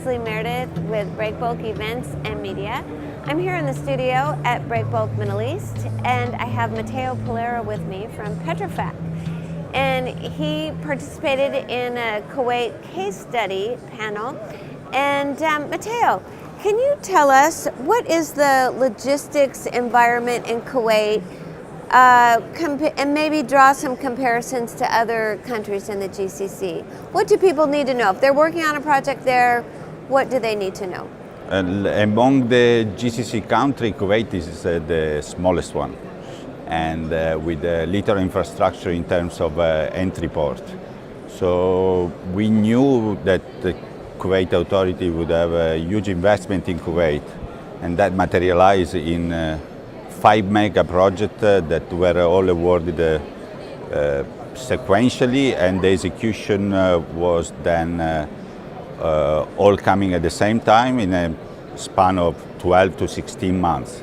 Leslie Meredith with Breakbulk Events and Media. I'm here in the studio at Breakbulk Middle East, and I have Matteo Pollara with me from Petrofac. And he participated in a Kuwait case study panel. And Matteo, can you tell us what is the logistics environment in Kuwait, and maybe draw some comparisons to other countries in the GCC? What do people need to know? If they're working on a project there, what do they need to know? Among the GCC countries, Kuwait is the smallest one, and with little infrastructure in terms of entry port. So we knew that the Kuwait authority would have a huge investment in Kuwait, and that materialized in 5 mega projects that were all awarded sequentially, and the execution was then all coming at the same time in a span of 12 to 16 months.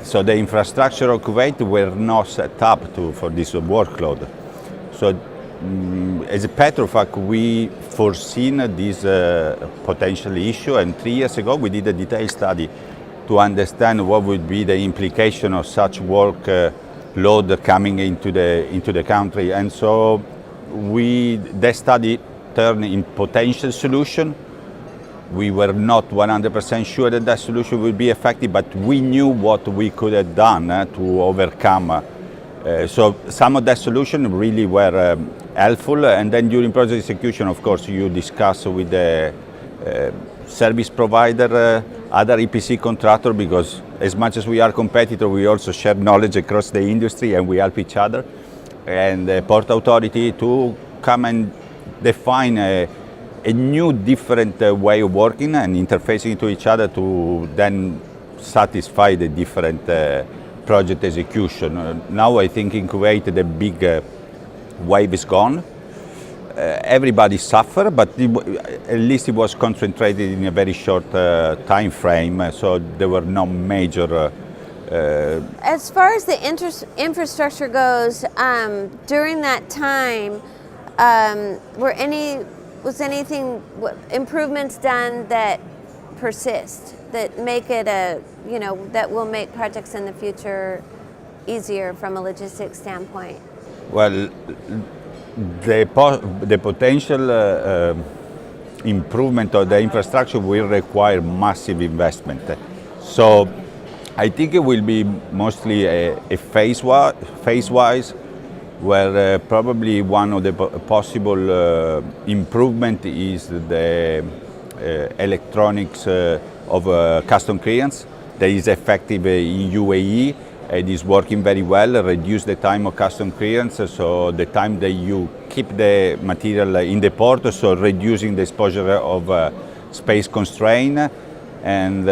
So the infrastructure of Kuwait were not set up for this workload. So as a Petrofac, we foreseen this potential issue, and 3 years ago we did a detailed study to understand what would be the implication of such work load coming into the country. And so that study turned in potential solution. We were not 100% sure that that solution would be effective, but we knew what we could have done to overcome. So some of that solution really were helpful, and then during project execution, of course, you discuss with the service provider, other EPC contractor, because as much as we are competitors, we also share knowledge across the industry and we help each other. And the port authority to come and define a new, different way of working and interfacing to each other to then satisfy the different project execution. Now I think in Kuwait the big wave is gone. Everybody suffered, but at least it was concentrated in a very short time frame, so there were no major... As far as the infrastructure goes, during that time, was anything improvements done that persist, that make it that will make projects in the future easier from a logistics standpoint? Well, the potential improvement of the infrastructure will require massive investment. So I think it will be mostly a phase-wise, where probably one of the possible improvement is the electronics of custom clearance that is effective in UAE. It is working very well, reduce the time of custom clearance, so the time that you keep the material in the port, so reducing the exposure of space constraint. And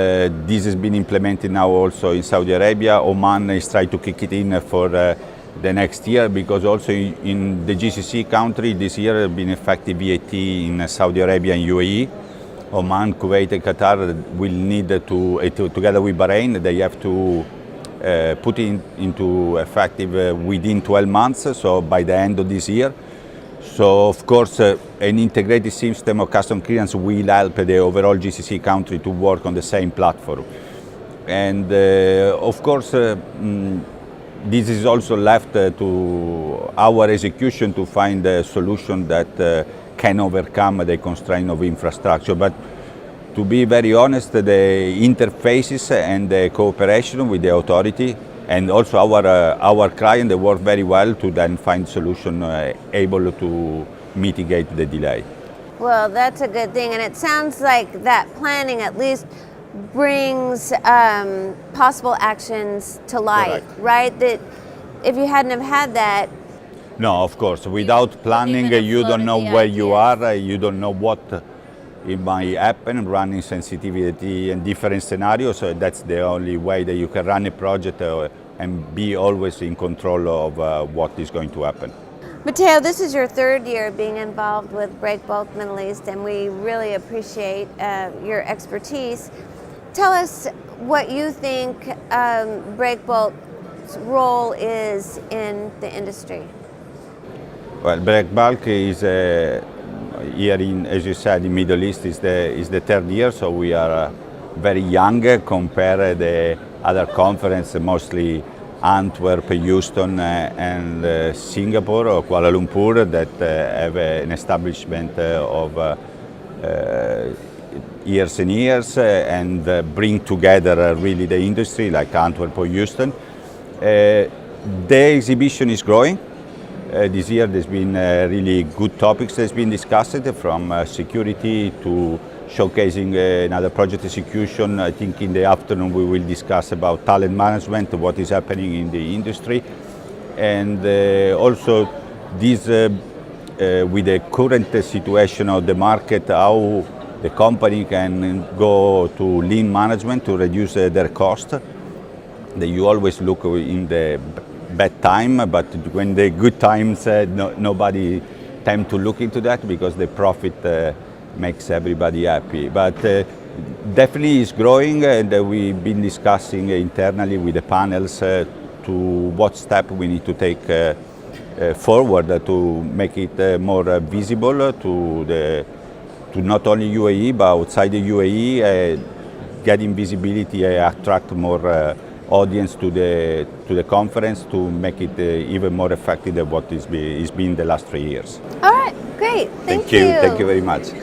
this has been implemented now also in Saudi Arabia. Oman is trying to kick it in for the next year, because also in the GCC country this year has been effective VAT in Saudi Arabia and UAE. Oman, Kuwait and Qatar will need to together with Bahrain, they have to put it into effective within 12 months, so by the end of this year. So of course an integrated system of custom clearance will help the overall GCC country to work on the same platform. And of course this is also left to our execution to find a solution that can overcome the constraint of infrastructure. But to be very honest, the interfaces and the cooperation with the authority and also our client, they work very well to then find solution able to mitigate the delay. Well, that's a good thing, and it sounds like that planning at least brings possible actions to light. Correct. Right? That if you hadn't have had that. No, of course. Without planning, you don't know where you are. You don't know what it might happen, running sensitivity and different scenarios. So that's the only way that you can run a project and be always in control of what is going to happen. Matteo, this is your 3rd year being involved with Breakbulk Middle East, and we really appreciate your expertise. Tell us what you think Breakbulk's role is in the industry. Well, Breakbulk is here in, as you said, in Middle East is the third year, so we are very young compared to the other conference, mostly Antwerp, Houston, and Singapore or Kuala Lumpur that have an establishment of years and years and bring together really the industry like Antwerp or Houston. The exhibition is growing. This year there's been really good topics that's been discussed, from security to showcasing another project execution. I think in the afternoon we will discuss about talent management, what is happening in the industry, and also this with the current situation of the market, how the company can go to lean management to reduce their cost. You always look in the bad time, but when the good times, nobody tend to look into that because the profit makes everybody happy. But definitely it's growing, and we've been discussing internally with the panels to what step we need to take forward to make it more visible to not only UAE but outside the UAE, getting visibility, attract more audience to the conference to make it even more effective than what it's been the last 3 years. All right, great. Thank you. Thank you very much.